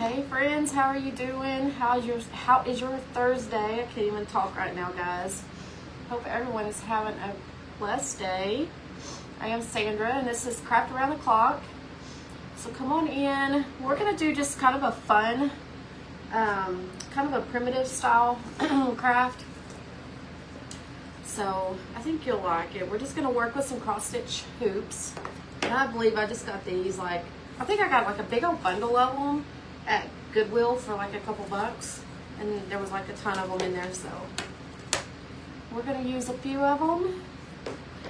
Hey friends, how are you doing? How is your Thursday? I can't even talk right now, guys. Hope everyone is having a blessed day. I am Sandra, and this is Craft Around the Clock. So come on in. We're gonna do just kind of a fun, kind of a primitive style craft. So I think you'll like it. We're just gonna work with some cross stitch hoops. And I believe I just got these, like, I think I got like a big old bundle of them at Goodwill for like a couple bucks, and there was like a ton of them in there, so we're gonna use a few of them.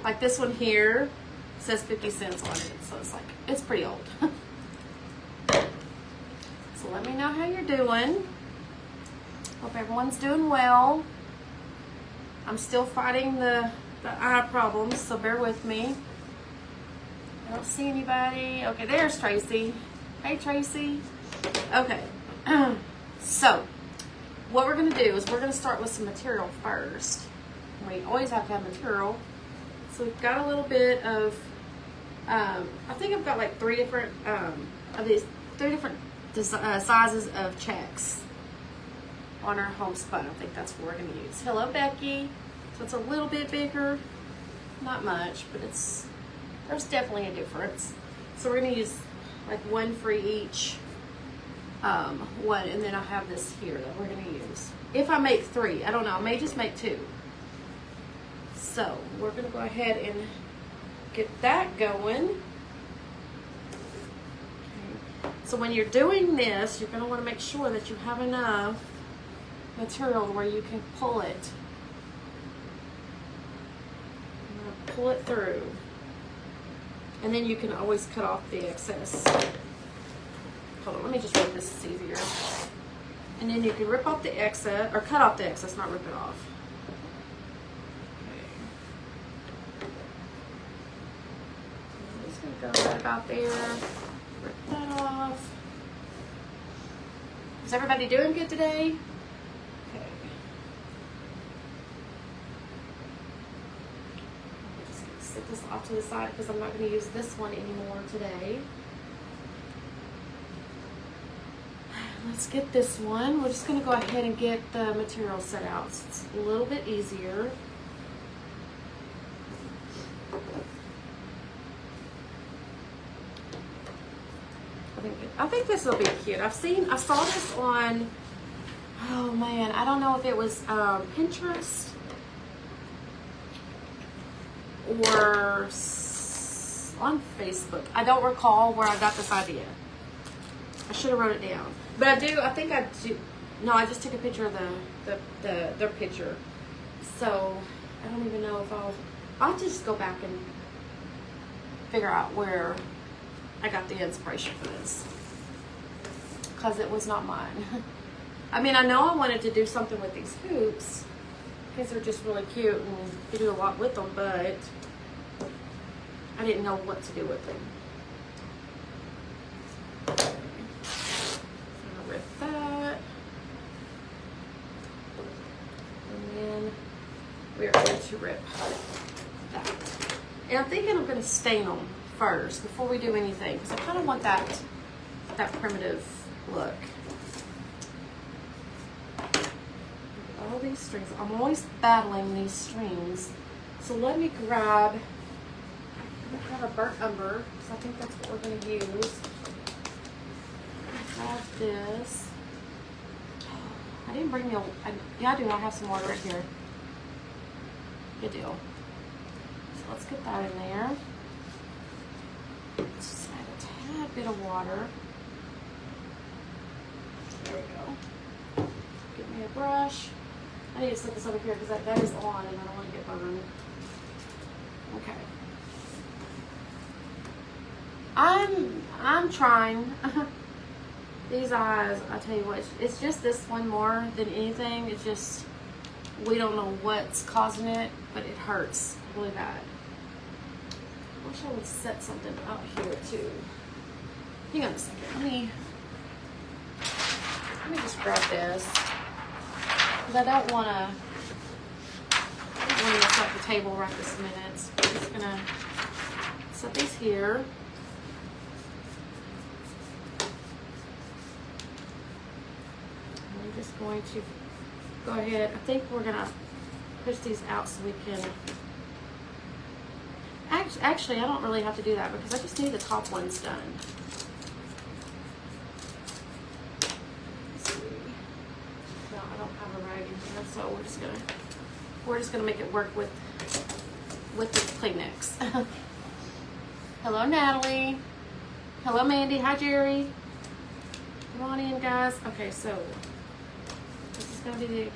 Like this one here says 50 cents on it, so it's like, it's pretty old. So let me know how you're doing. Hope everyone's doing well. I'm still fighting the eye problems, so bear with me. I don't see anybody. Okay, there's Tracy. Hey, Tracy. Okay, so what we're going to do is we're going to start with some material first. We always have to have material. So we've got a little bit of, I think I've got like three different sizes of checks on our homespun. I think that's what we're going to use. Hello, Becky. So it's a little bit bigger, not much, but there's definitely a difference. So we're going to use like one for each one, and then I have this here that we're going to use. If I make three, I don't know, I may just make two. So we're going to go ahead and get that going. Okay. So when you're doing this, you're going to want to make sure that you have enough material where you can pull it. Pull it through. And then you can always cut off the excess. Hold on, let me just rip this, it's easier. And then you can rip off the excess, or cut off the excess, not rip it off. Okay. I'm just gonna go right about there, rip that off. Is everybody doing good today? Okay. I'm just gonna set this off to the side because I'm not gonna use this one anymore today. Let's get this one. We're just going to go ahead and get the material set out. So it's a little bit easier. I think this will be cute. I saw this on, oh man, I don't know if it was Pinterest or on Facebook. I don't recall where I got this idea. I should have wrote it down. But I think I do. No, I just took a picture of their picture. So I don't even know if I'll just go back and figure out where I got the inspiration for this. Because it was not mine. I mean, I know I wanted to do something with these hoops because they're just really cute and you do a lot with them, but I didn't know what to do with them. We're going to rip that. And I'm thinking I'm going to stain them first before we do anything because I kind of want that primitive look. All these strings. I'm always battling these strings. So let me grab, I have a burnt umber because I think that's what we're going to use. I have this. I didn't bring the, yeah I do, I have some water right here. Good deal. So let's get that in there. Let's just add a tad bit of water. There we go. Get me a brush. I need to set this over here because that is on and I don't want to get burned. Okay. I'm trying. These eyes, I tell you what, it's just this one more than anything. It's just, we don't know what's causing it, but it hurts really bad. I wish I would set something out here too. Hang on a second. Let me just grab this because I don't want to mess up the table right this minute. So I'm just gonna set these here. just going to go ahead. I think we're gonna push these out so we can. Actually, I don't really have to do that because I just need the top ones done. Let's see. No, I don't have a rag in here, so we're just gonna make it work with the Kleenex. Hello, Natalie. Hello, Mandy. Hi, Jerry. Come on in, guys. Okay, so this is gonna be the.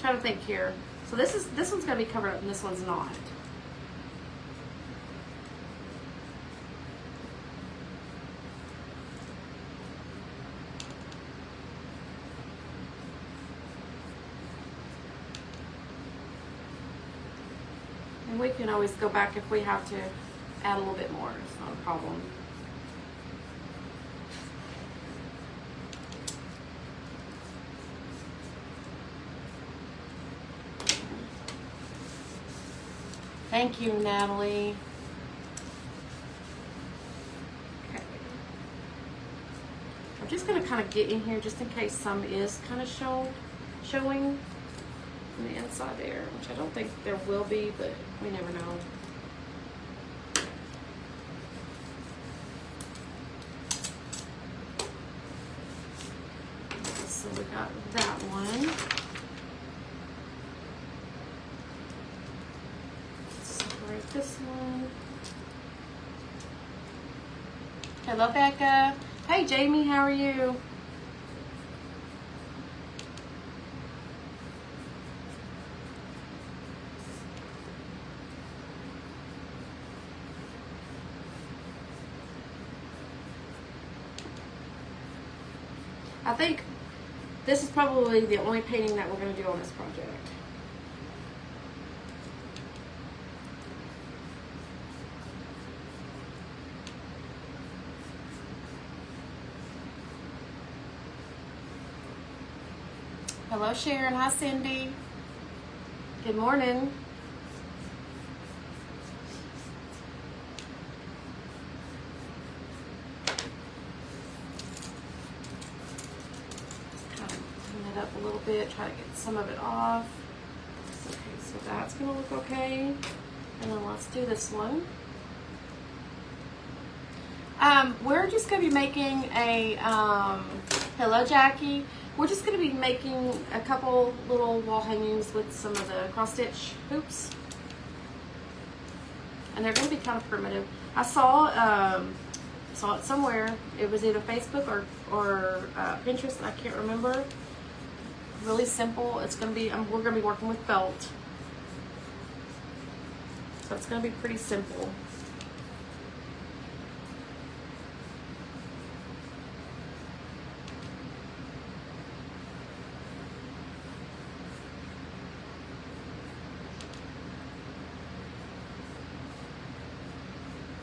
Trying to think here. So this one's gonna be covered up and this one's not. And we can always go back if we have to add a little bit more. It's not a problem. Thank you, Natalie. Okay. I'm just going to kind of get in here just in case some is kind of showing on the inside there, which I don't think there will be, but we never know. So we got that one. This one. Hello, Becca. Hey, Jamie, how are you? I think this is probably the only painting that we're going to do on this project. Hello, Sharon. Hi, Cindy. Good morning. Just kind of clean it up a little bit. Try to get some of it off. Okay, so that's going to look okay. And then let's do this one. We're just going to be making a, hello, Jackie. We're just going to be making a couple little wall hangings with some of the cross stitch hoops. And they're going to be kind of primitive. I saw it somewhere. It was either Facebook or Pinterest. I can't remember. Really simple. It's going to be, we're going to be working with felt. So it's going to be pretty simple.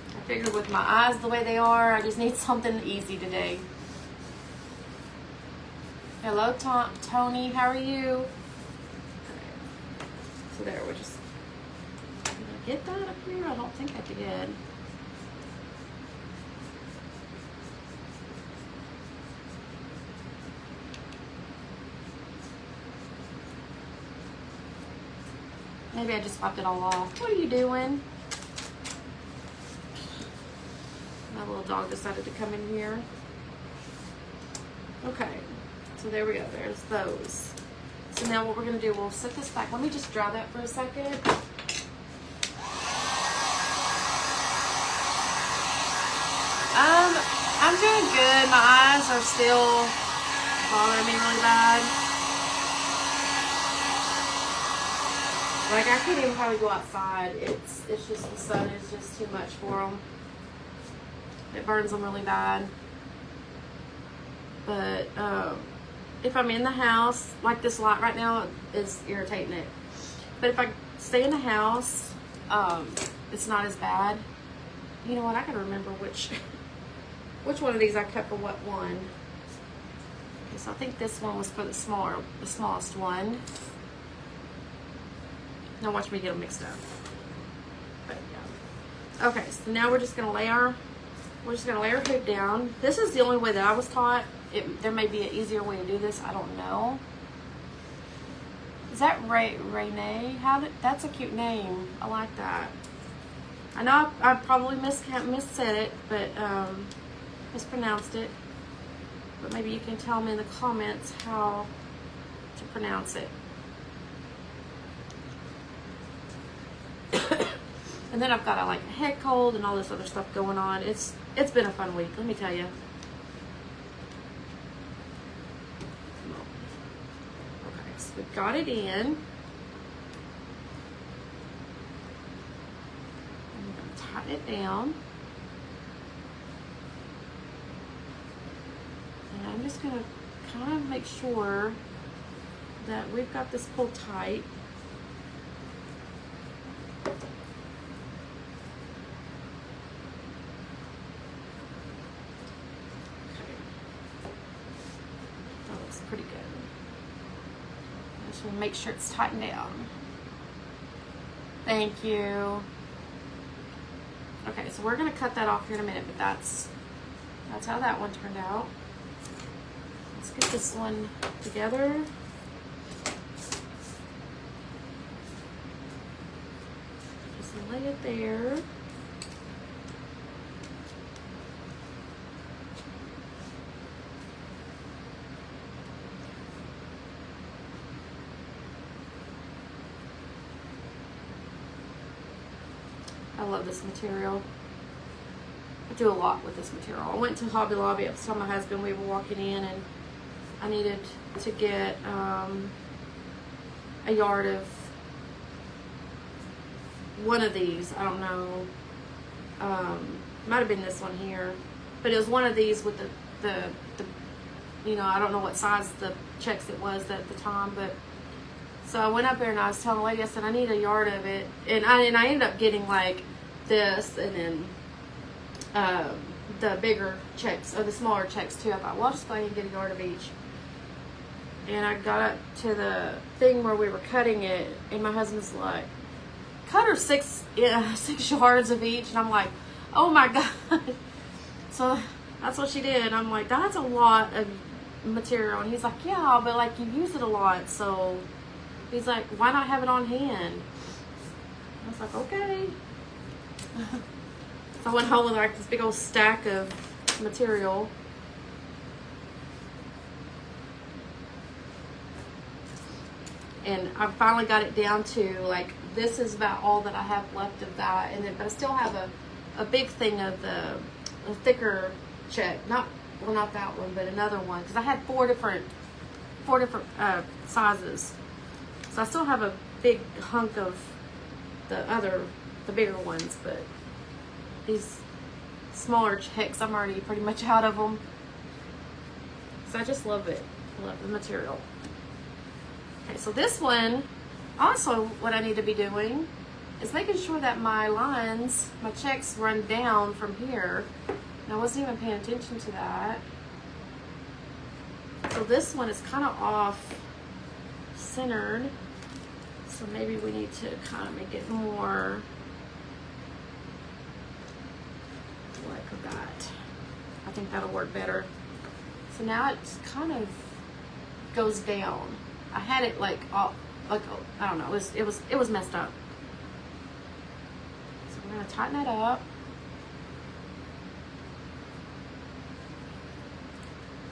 I figured with my eyes the way they are, I just need something easy today. Hello, Tony. How are you? So there, we're just. Did I get that up here? I don't think I did. Maybe I just popped it all off. What are you doing? My little dog decided to come in here. Okay, so there we go. There's those. So now what we're going to do, we'll set this back. Let me just dry that for a second. I'm doing good. My eyes are still bothering me really bad. Like, I can't even probably go outside. It's just the sun is just too much for them. It burns them really bad. But if I'm in the house, like this light right now is irritating it. But if I stay in the house, it's not as bad. You know what? I gotta remember which one of these I cut for what one. Okay, so I think this one was for the smallest one. Now watch me get them mixed up. But yeah. Okay, so now we're just gonna lay our hoop down. This is the only way that I was taught. there may be an easier way to do this. I don't know. Is that Renee? That's a cute name. I like that. I know I probably missaid it, but mispronounced it. But maybe you can tell me in the comments how to pronounce it. And then I've got a head cold and all this other stuff going on. It's been a fun week, let me tell you. Okay, so we've got it in. I'm going to tighten it down. And I'm just going to kind of make sure that we've got this pulled tight. Pretty good. I just want to make sure it's tightened down. Thank you. Okay, so we're going to cut that off here in a minute, but that's how that one turned out. Let's get this one together. Just lay it there. I love this material. I do a lot with this material. I went to Hobby Lobby. I was telling my husband we were walking in and I needed to get a yard of one of these. I don't know. Might have been this one here. But it was one of these with the you know, I don't know what size the checks it was at the time, but so I went up there and I was telling the lady, I said, I need a yard of it. And I ended up getting like this and then the bigger checks, or the smaller checks too. I thought, well, I'll just go ahead and get a yard of each. And I got up to the thing where we were cutting it, and my husband's like, cut her 6 yards of each. And I'm like, oh my God. So that's what she did. And I'm like, that's a lot of material. And he's like, yeah, but like you use it a lot, so he's like, why not have it on hand? I was like, okay. So I went home with like this big old stack of material. And I finally got it down to like, this is about all that I have left of that. And then, but I still have a big thing of the thicker check. Not that one, but another one. Because I had four different sizes. So I still have a big hunk of the bigger ones, but these smaller checks, I'm already pretty much out of them. So I just love it. I love the material. Okay, so this one, also what I need to be doing is making sure that my lines, my checks run down from here. And I wasn't even paying attention to that. So this one is kind of off centered. So maybe we need to kind of make it more like that. I think that'll work better. So now it kind of goes down. I had it like all, like, I don't know, it was messed up. So we're gonna tighten that up.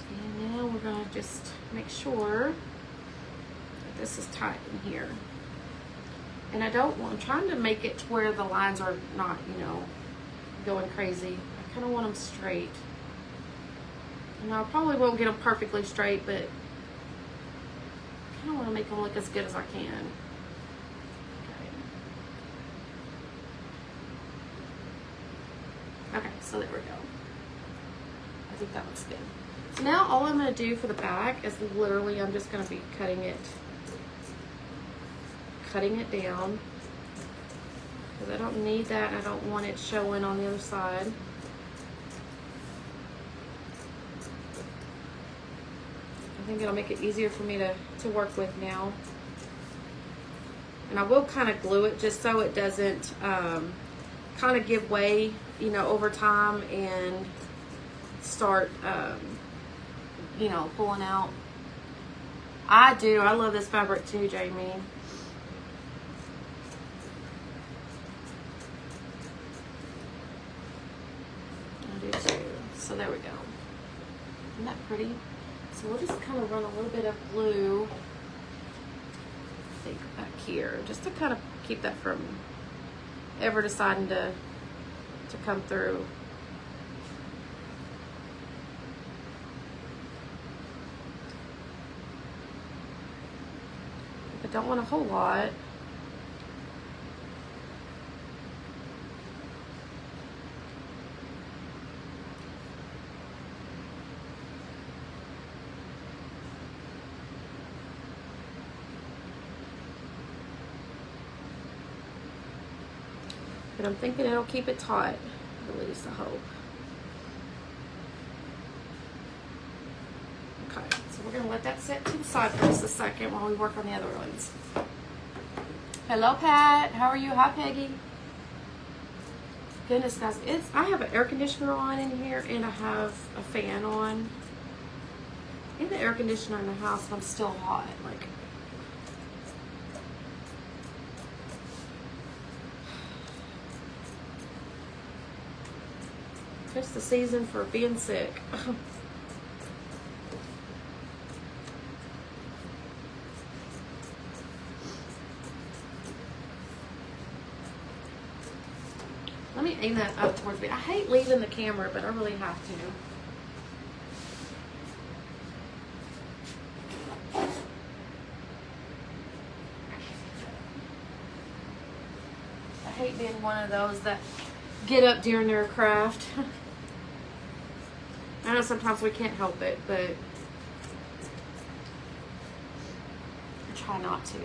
And now we're gonna just make sure that this is tight in here. And I'm trying to make it to where the lines are not, you know, going crazy. I kind of want them straight. And I probably won't get them perfectly straight, but I kind of want to make them look as good as I can. Okay, so there we go. I think that looks good. So now all I'm going to do for the back is literally I'm just going to be cutting it down, because I don't need that and I don't want it showing on the other side. I think it'll make it easier for me to work with now. And I will kind of glue it just so it doesn't kind of give way, you know, over time and start you know, pulling out. I do. I love this fabric too, Jamie. I do too. So there we go. Isn't that pretty? So we'll just kind of run a little bit of glue, I think, back here, just to kind of keep that from ever deciding to come through. I don't want a whole lot. But I'm thinking it'll keep it taut, at least I hope. Okay, so we're gonna let that set to the side for just a second while we work on the other ones. Hello, Pat. How are you? Hi, Peggy. Goodness, guys, I have an air conditioner on in here, and I have a fan on. In the air conditioner in the house, I'm still hot. Like, it's the season for being sick. Let me aim that up towards me. I hate leaving the camera, but I really have to. I hate being one of those that get up during their craft. I know sometimes we can't help it, but I try not to.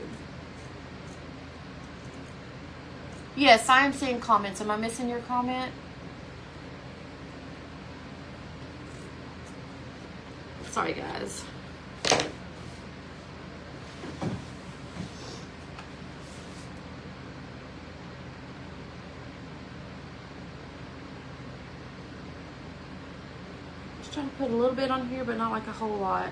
Yes, I am seeing comments. Am I missing your comment? Sorry, guys. Just trying to put a little bit on here, but not like a whole lot.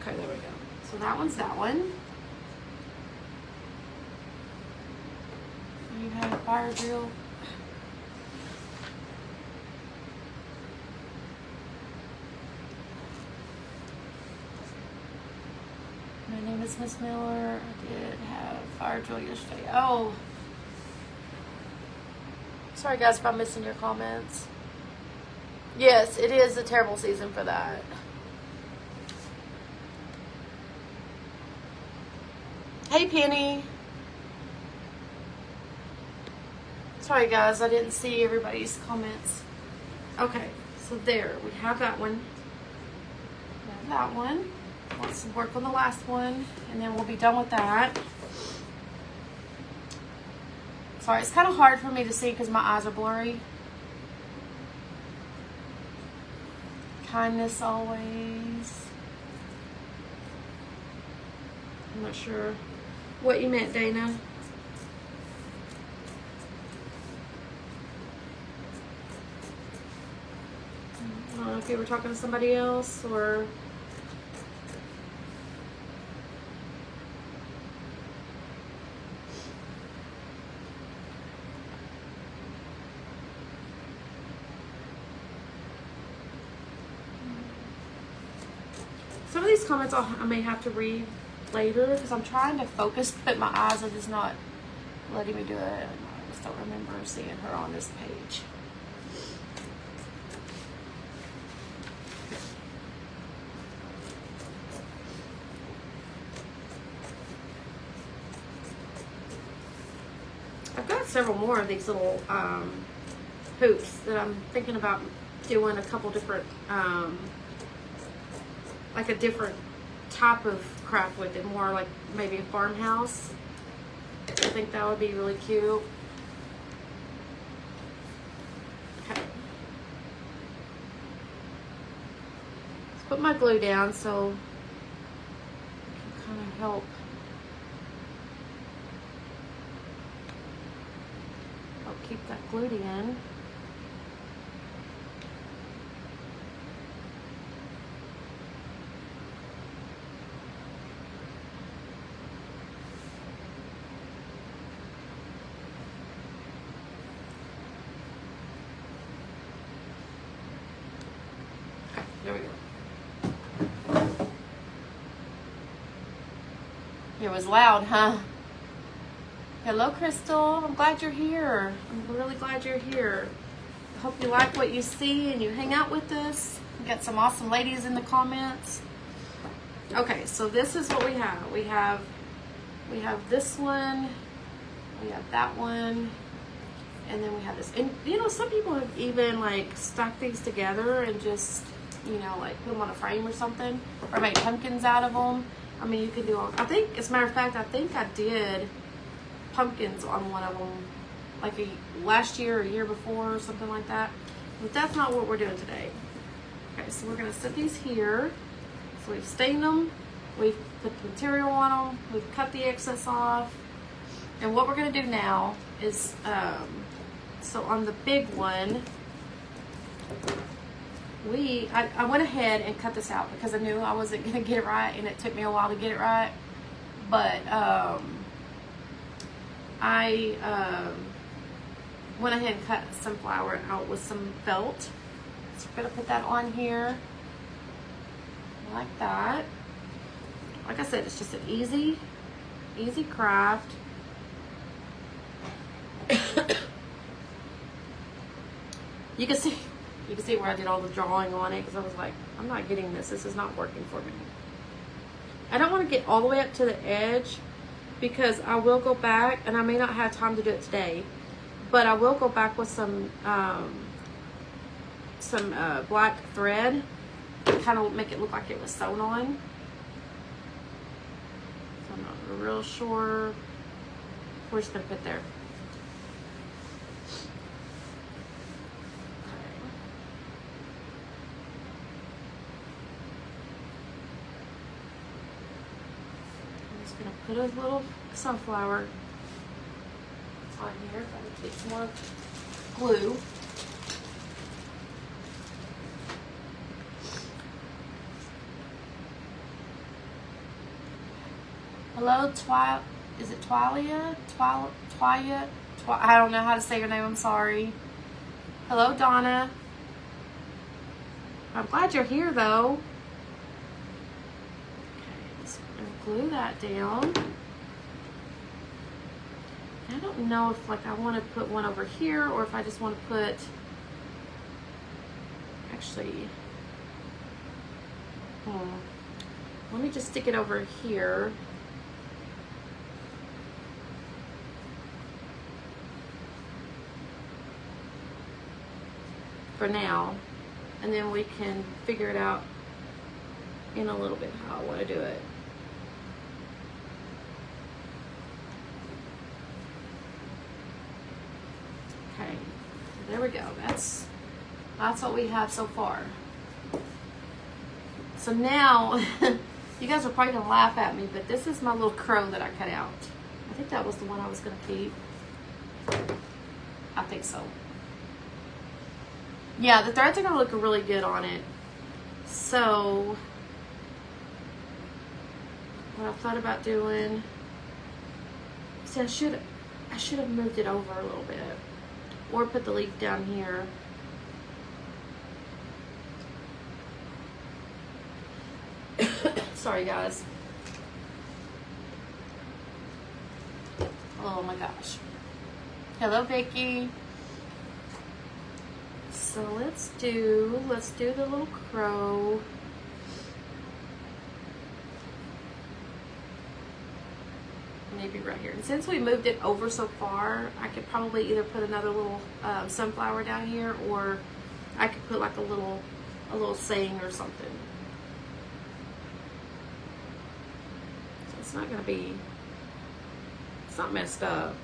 Okay, there we go. So that one's that one. You have a fire drill. My name is Miss Miller. I did have fire drill yesterday. Oh. Sorry guys if I'm missing your comments. Yes, it is a terrible season for that. Hey, Penny. Sorry, guys. I didn't see everybody's comments. Okay. So there. We have that one. We have that one. Let's work on the last one. And then we'll be done with that. Sorry. It's kind of hard for me to see because my eyes are blurry. Kindness always. I'm not sure what you meant, Dana. I don't know if you were talking to somebody else or... Some of these comments I may have to read later because I'm trying to focus, but my eyes are just not letting me do it. I just don't remember seeing her on this page. I've got several more of these little hoops that I'm thinking about doing a couple different, like a different type of craft with it, more like maybe a farmhouse. I think that would be really cute. Okay. Let's put my glue down so it can kind of help keep that glued in. There we go. It was loud, huh? Hello, Crystal. I'm glad you're here. I'm really glad you're here. I hope you like what you see and you hang out with us. We got some awesome ladies in the comments. Okay, so this is what we have. We have this one. We have that one. And then we have this. And you know, some people have even like stuck these together and just, you know, like put them on a frame or something, or make pumpkins out of them. I mean, you can do all. I think, as a matter of fact, I think I did pumpkins on one of them, like last year or a year before or something like that. But that's not what we're doing today. Okay, so we're gonna set these here. So we've stained them, we've put the material on them, we've cut the excess off, and what we're gonna do now is, so on the big one, I went ahead and cut this out because I knew I wasn't gonna get it right, and it took me a while to get it right. But I went ahead and cut some flour out with some felt. So we're gonna put that on here like that. Like I said, it's just an easy craft. You can see where I did all the drawing on it because I was like, I'm not getting this. This is not working for me. I don't want to get all the way up to the edge because I will go back, and I may not have time to do it today, but I will go back with some black thread to kind of make it look like it was sewn on. So I'm not real sure. We're just gonna put there. Put a little sunflower on here. I'm gonna get some more glue. Hello, is it Twalia? Twalia? I don't know how to say your name, I'm sorry. Hello, Donna. I'm glad you're here, though. Glue that down. I don't know if like I want to put one over here or if I just want to put, actually, let me just stick it over here. For now, and then we can figure it out in a little bit how I want to do it. Okay, there we go. That's what we have so far. So now, you guys are probably gonna laugh at me, but this is my little crow that I cut out. I think that was the one I was gonna keep. I think so. Yeah, the threads are gonna look really good on it. So, what I thought about doing, see, I should have moved it over a little bit. Or put the leaf down here. Sorry, guys. Oh my gosh. Hello, Vicky. So let's do the little crow. Maybe right here. And since we moved it over so far, I could probably either put another little sunflower down here or I could put like a little saying or something. So it's not gonna be, it's not messed up.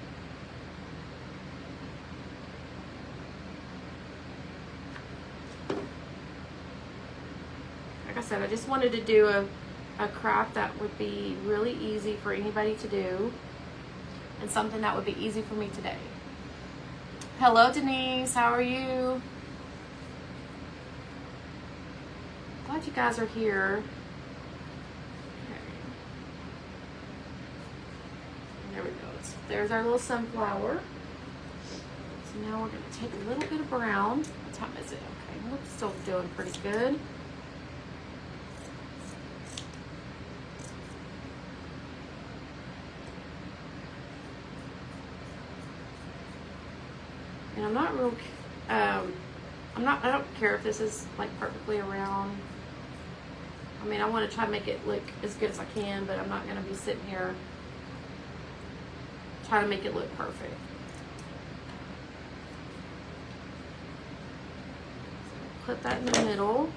Like I said, I just wanted to do a craft that would be really easy for anybody to do, and something that would be easy for me today. Hello, Denise. How are you? Glad you guys are here. Okay. There we go. There's our little sunflower. So now we're going to take a little bit of brown. What time is it? Okay, we're still doing pretty good. And I'm not real, I don't care if this is like perfectly around. I mean, I want to try to make it look as good as I can, but I'm not going to be sitting here trying to make it look perfect. So put that in the middle.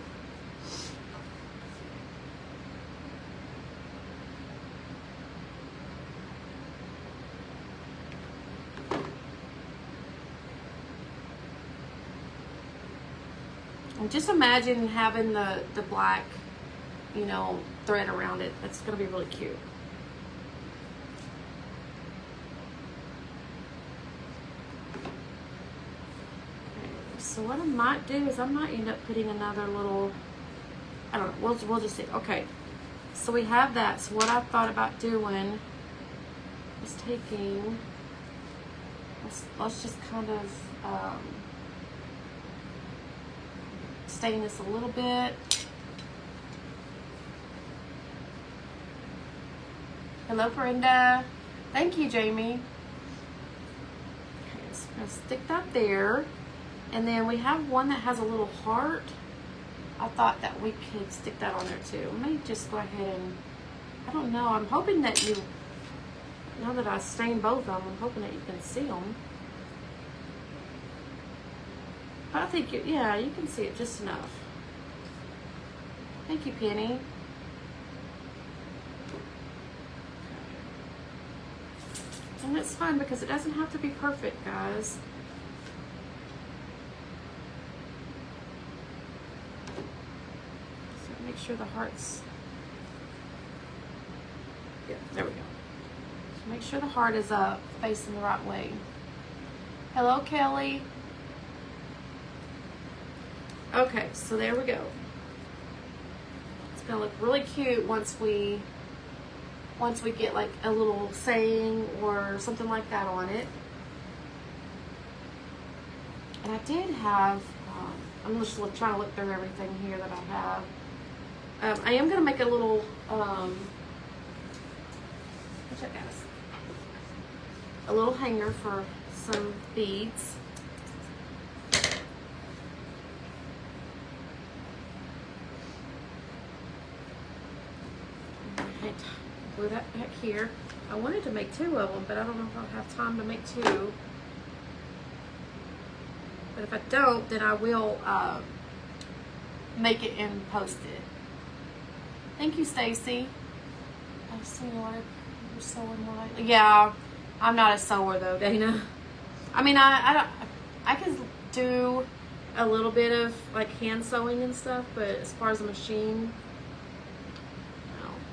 And just imagine having the black, you know, thread around it. That's going to be really cute. Okay, so what I might do is I might end up putting another little, I don't know, we'll just see. Okay, so we have that. So what I thought about doing is taking, let's just kind of, stain this a little bit. Hello, Brenda. Thank you, Jamie. Okay, so I'm gonna stick that there. And then we have one that has a little heart. I thought that we could stick that on there too. Let me just go ahead and, I don't know, I'm hoping that you, now that I stained both of them, I'm hoping that you can see them. I think, yeah, you can see it just enough. Thank you, Penny. And that's fine because it doesn't have to be perfect, guys. So make sure the heart's, yeah, there we go. So make sure the heart is up, facing the right way. Hello, Kelly. Okay, so there we go. It's gonna look really cute once we get like a little saying or something like that on it. And I did have, I'm just trying to look through everything here that I have. I am gonna make a little, check guys, a little hanger for some beads. Glue that back here. I wanted to make 2 of them, but I don't know if I'll have time to make 2. But if I don't, then I will make it and post it. Thank you, Stacy. I see what you're sewing light. Yeah, I'm not a sewer though, Dana. I mean, I can do a little bit of like hand sewing and stuff, but as far as a machine.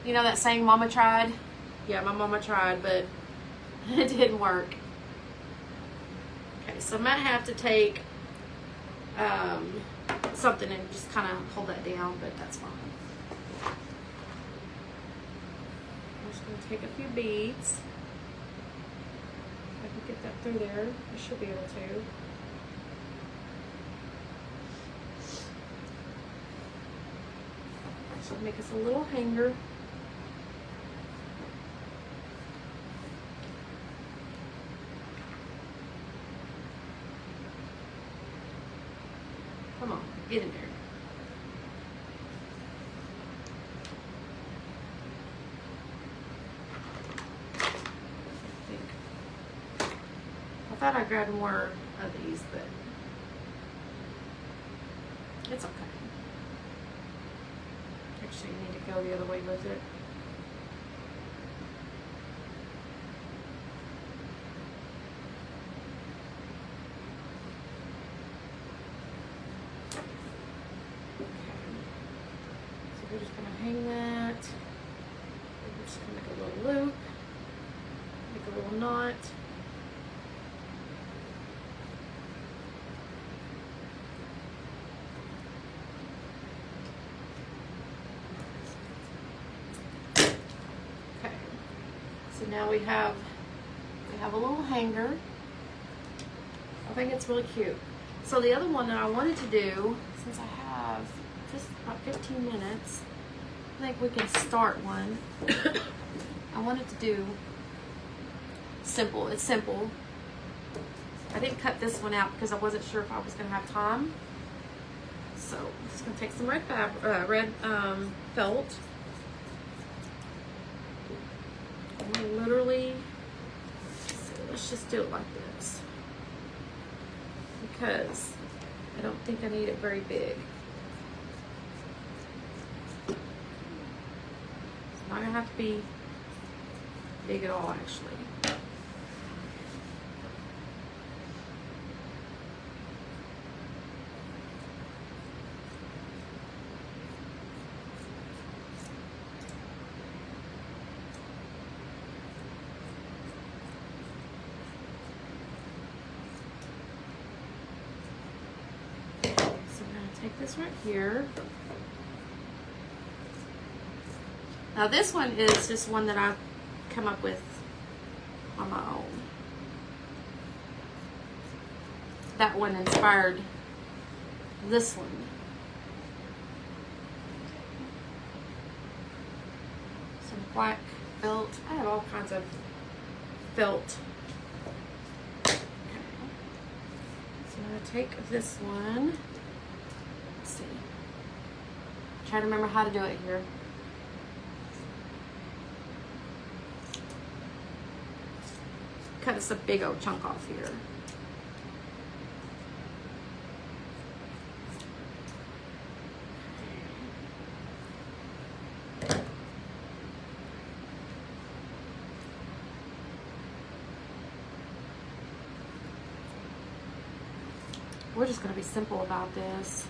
You know that saying, Mama tried? Yeah, my mama tried, but it didn't work. Okay, so I might have to take something and just kind of hold that down, but that's fine. I'm just going to take a few beads. If I can get that through there, I should be able to. So make us a little hanger. Come on, get in there. I thought I grabbed more of these, but It's okay. Actually, you need to go the other way with it. We're just going to hang that. We're just going to make a little loop, make a little knot. Okay. So now we have a little hanger. I think it's really cute. So the other one that I wanted to do, since I have just about 15 minutes, I think we can start one. I wanted to do simple. It's simple. I didn't cut this one out because I wasn't sure if I was going to have time. So I'm just going to take some red felt. And literally, let's just do it like this, because I don't think I need it very big. It's not gonna have to be big at all, actually. Take this right here. Now this one is just one that I've come up with on my own. That one inspired this one. Some black felt. I have all kinds of felt. Okay. So I'm gonna take this one. See. Try to remember how to do it here. Cut this a big old chunk off here. We're just going to be simple about this.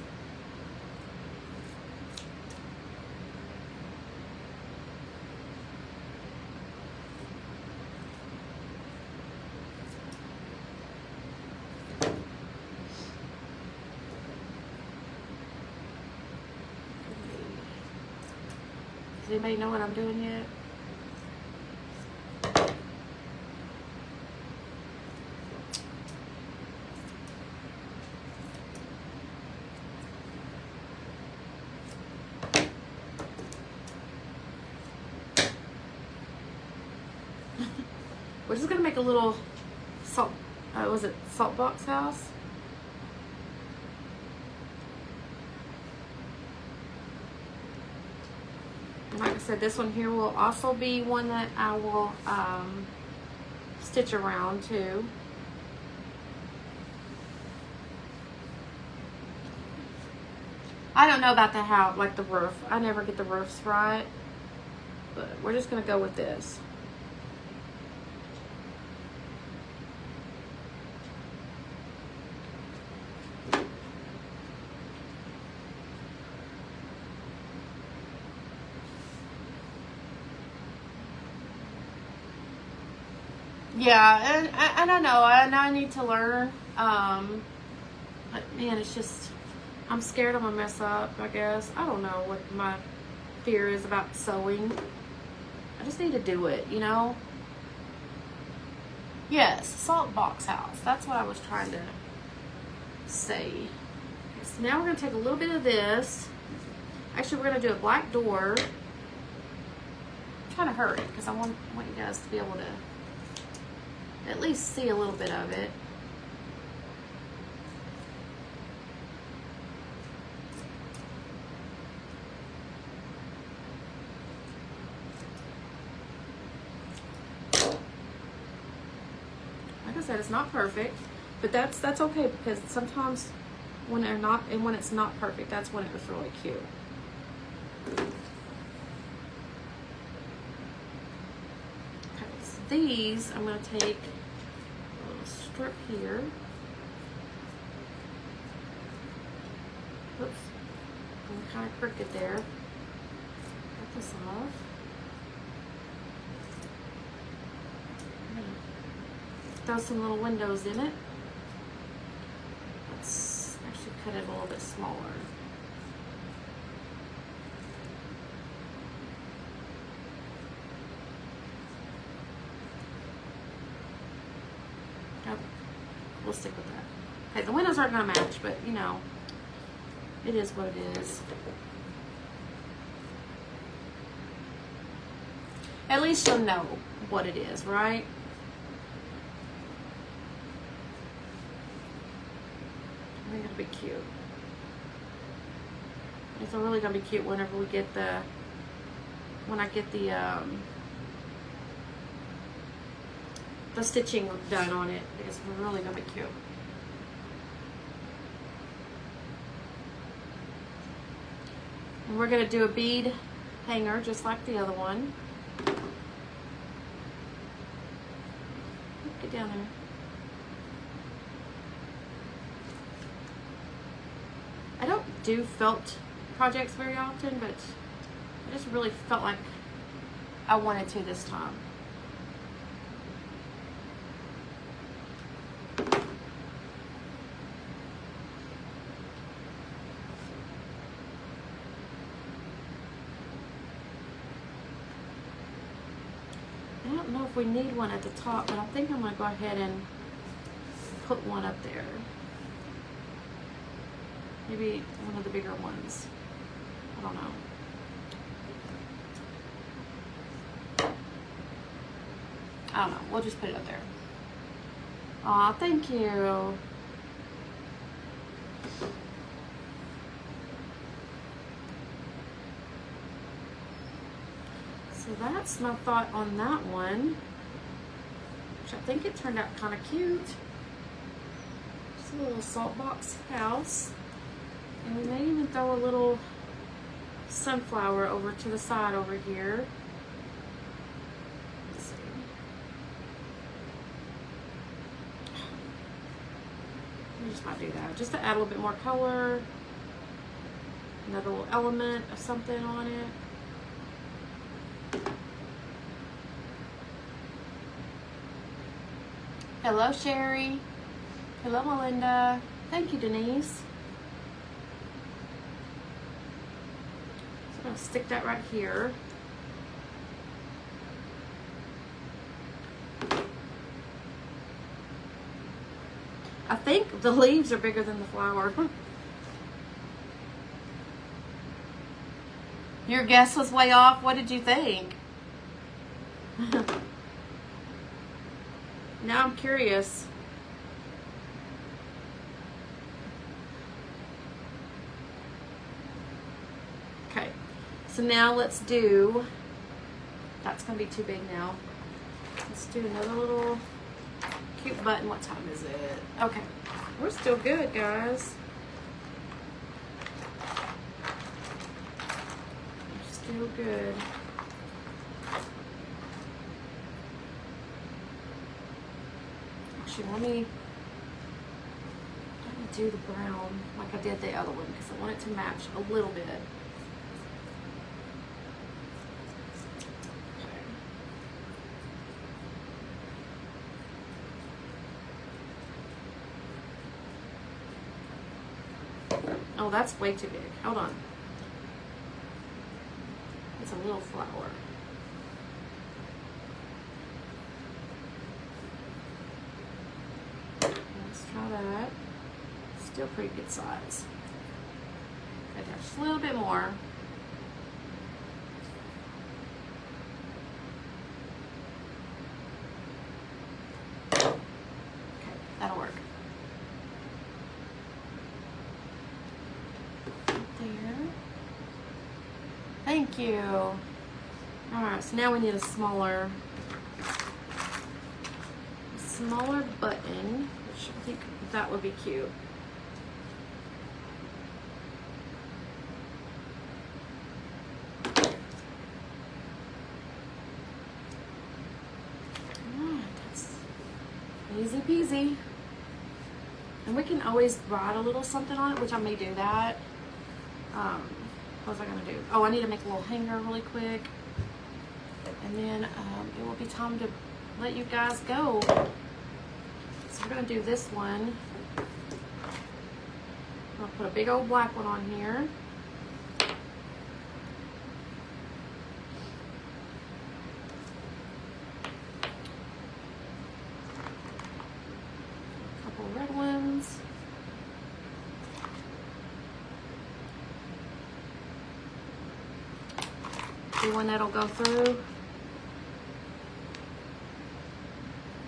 Does anybody know what I'm doing yet? We're just gonna make a little salt, was it salt box house? And like I said, this one here will also be one that I will stitch around too. I don't know about the how, like the roof. I never get the roofs right, but we're just gonna go with this. Yeah, and I don't know. I need to learn. But man, it's just, I'm scared I'm gonna mess up, I guess. I don't know what my fear is about sewing. I just need to do it, you know? Yes, salt box house. That's what I was trying to say. Okay, so now we're gonna take a little bit of this. Actually, we're gonna do a black door. I'm trying to hurry because I want you guys to be able to at least see a little bit of it. Like I said, it's not perfect, but that's okay, because sometimes when they're not, and when it's not perfect, that's when it was really cute. Okay, so these I'm going to take a little strip here. Oops, I'm kind of crooked there. Cut this off. Throw some little windows in it. Let's actually cut it a little bit smaller. Yep, we'll stick with that. Okay, the windows aren't gonna match, but you know, it is what it is. At least you'll know what it is, right? I think it'll be cute. It's really gonna be cute whenever we get the, when I get the stitching done on it. It's really gonna be cute. And we're gonna do a bead hanger just like the other one. Get down there. I don't do felt projects very often, but I just really felt like I wanted to this time. I don't know if we need one at the top, but I think I'm going to go ahead and put one up there. Maybe one of the bigger ones. I don't know. I don't know. We'll just put it up there. Aw, thank you. So that's my thought on that one, which I think it turned out kind of cute. Just a little salt box house. And we may even throw a little sunflower over to the side over here. Let's see. We just might do that, just to add a little bit more color. Another little element of something on it. Hello, Sherry. Hello, Melinda. Thank you, Denise. So I'm going to stick that right here. I think the leaves are bigger than the flower. Your guess was way off. What did you think? Now I'm curious. Okay, so now let's do, that's gonna be too big now. Let's do another little cute button. What time is it? Okay, we're still good, guys. We're still good. Let me do the brown like I did the other one because I want it to match a little bit. Okay. Oh, that's way too big. Hold on. It's a little flower. Try that. Still pretty good size. Okay, just a little bit more. Okay, that'll work. Right there. Thank you. Alright, so now we need a smaller button. I think that would be cute. And we can always write a little something on it, which I may do that. What was I gonna do? Oh, I need to make a little hanger really quick. And then it will be time to let you guys go. So we're gonna do this one. I'm gonna put a big old black one on here. A couple red ones. Do one that'll go through.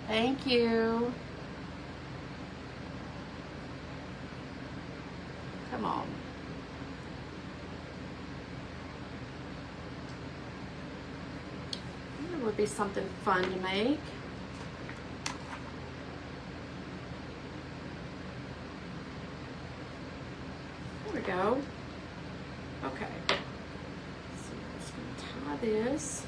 Thank you. Come on. That would be something fun to make. There we go. Okay. So I'm just going to tie this.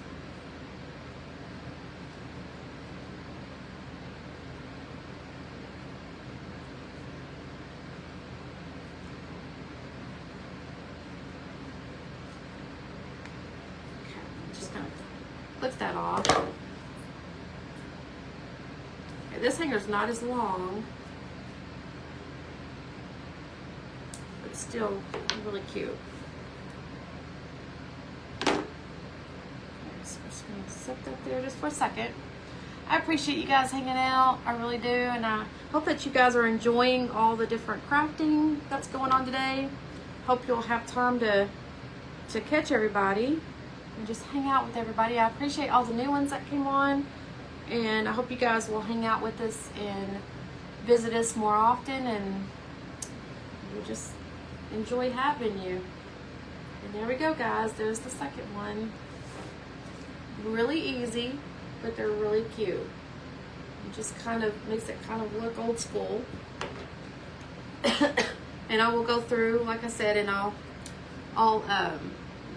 Lift that off. Okay, this hanger's not as long, but it's still really cute. Okay, so we're just gonna set that there just for a second. I appreciate you guys hanging out. I really do, and I hope that you guys are enjoying all the different crafting that's going on today. Hope you'll have time to catch everybody and just hang out with everybody. I appreciate all the new ones that came on, and I hope you guys will hang out with us and visit us more often, and we just enjoy having you. And there we go, guys. There's the second one. Really easy, but they're really cute. It just kind of makes it kind of look old school. And I will go through, like I said, and I'll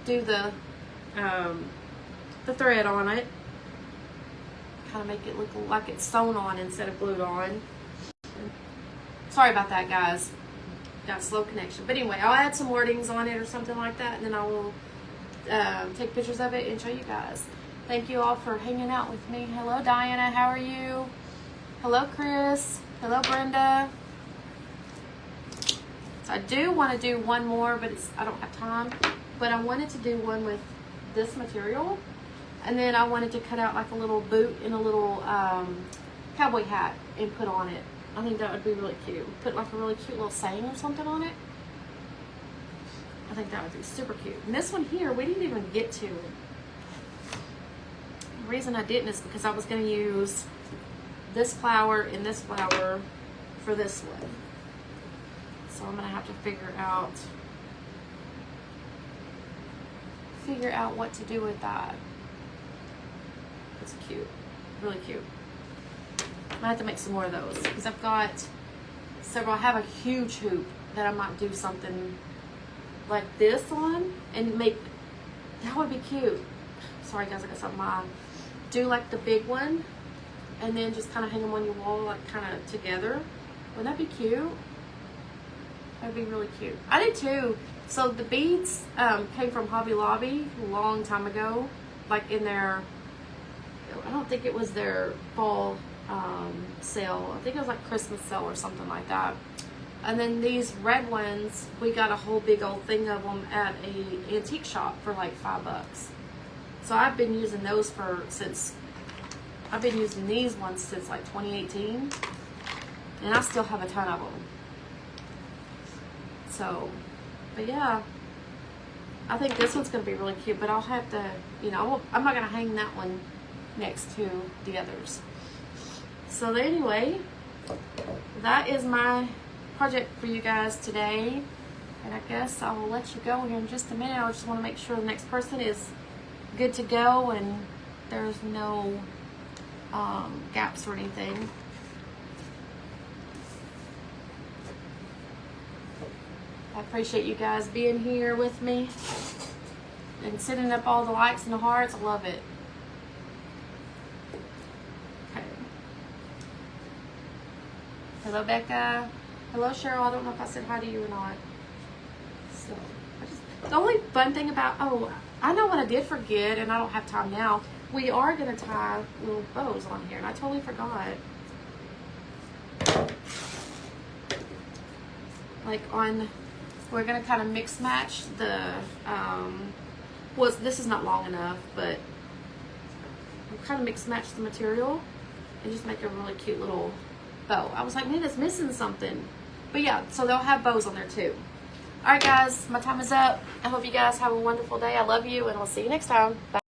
do the thread on it, kind of make it look like it's sewn on instead of glued on. Sorry about that, guys. Got slow connection, but anyway, I'll add some wordings on it or something like that, and then I will take pictures of it and show you guys. Thank you all for hanging out with me. Hello, Diana. How are you? Hello, Chris. Hello, Brenda. So I do want to do one more, but I don't have time. But I wanted to do one with this material, and then I wanted to cut out like a little boot and a little cowboy hat and put on it. I think that would be really cute. Put like a really cute little saying or something on it. I think that would be super cute. And this one here, we didn't even get to. The reason I didn't is because I was going to use this flower and this flower for this one. So I'm going to have to figure out what to do with that. It's cute. Really cute. I have to make some more of those because I've got several. I have a huge hoop that I might do something like this on and make. That would be cute. Sorry guys, I got something in my eye. Do like the big one and then just kind of hang them on your wall like kind of together. Wouldn't that be cute? That'd be really cute. I did too. So the beads came from Hobby Lobby a long time ago, like in their, I don't think it was their fall sale. I think it was like Christmas sale or something like that. And then these red ones, we got a whole big old thing of them at a antique shop for like $5. So I've been using those I've been using these ones since like 2018. And I still have a ton of them. So, but yeah, I think this one's going to be really cute, but I'll have to, I'm not going to hang that one next to the others. So anyway, that is my project for you guys today. And I guess I will let you go here in just a minute. I just want to make sure the next person is good to go and there's no gaps or anything. I appreciate you guys being here with me and sending up all the likes and the hearts. I love it. Okay. Hello, Becca. Hello, Cheryl. I don't know if I said hi to you or not. So, the only fun thing about, I know what I did forget, and I don't have time now. We are going to tie little bows on here, and I totally forgot. Like we're going to kind of mix match the, well, this is not long enough, but we'll kind of mix match the material and just make a really cute little bow. I was like, man, it's missing something. But yeah, so they'll have bows on there too. All right, guys, my time is up. I hope you guys have a wonderful day. I love you, and we'll see you next time. Bye.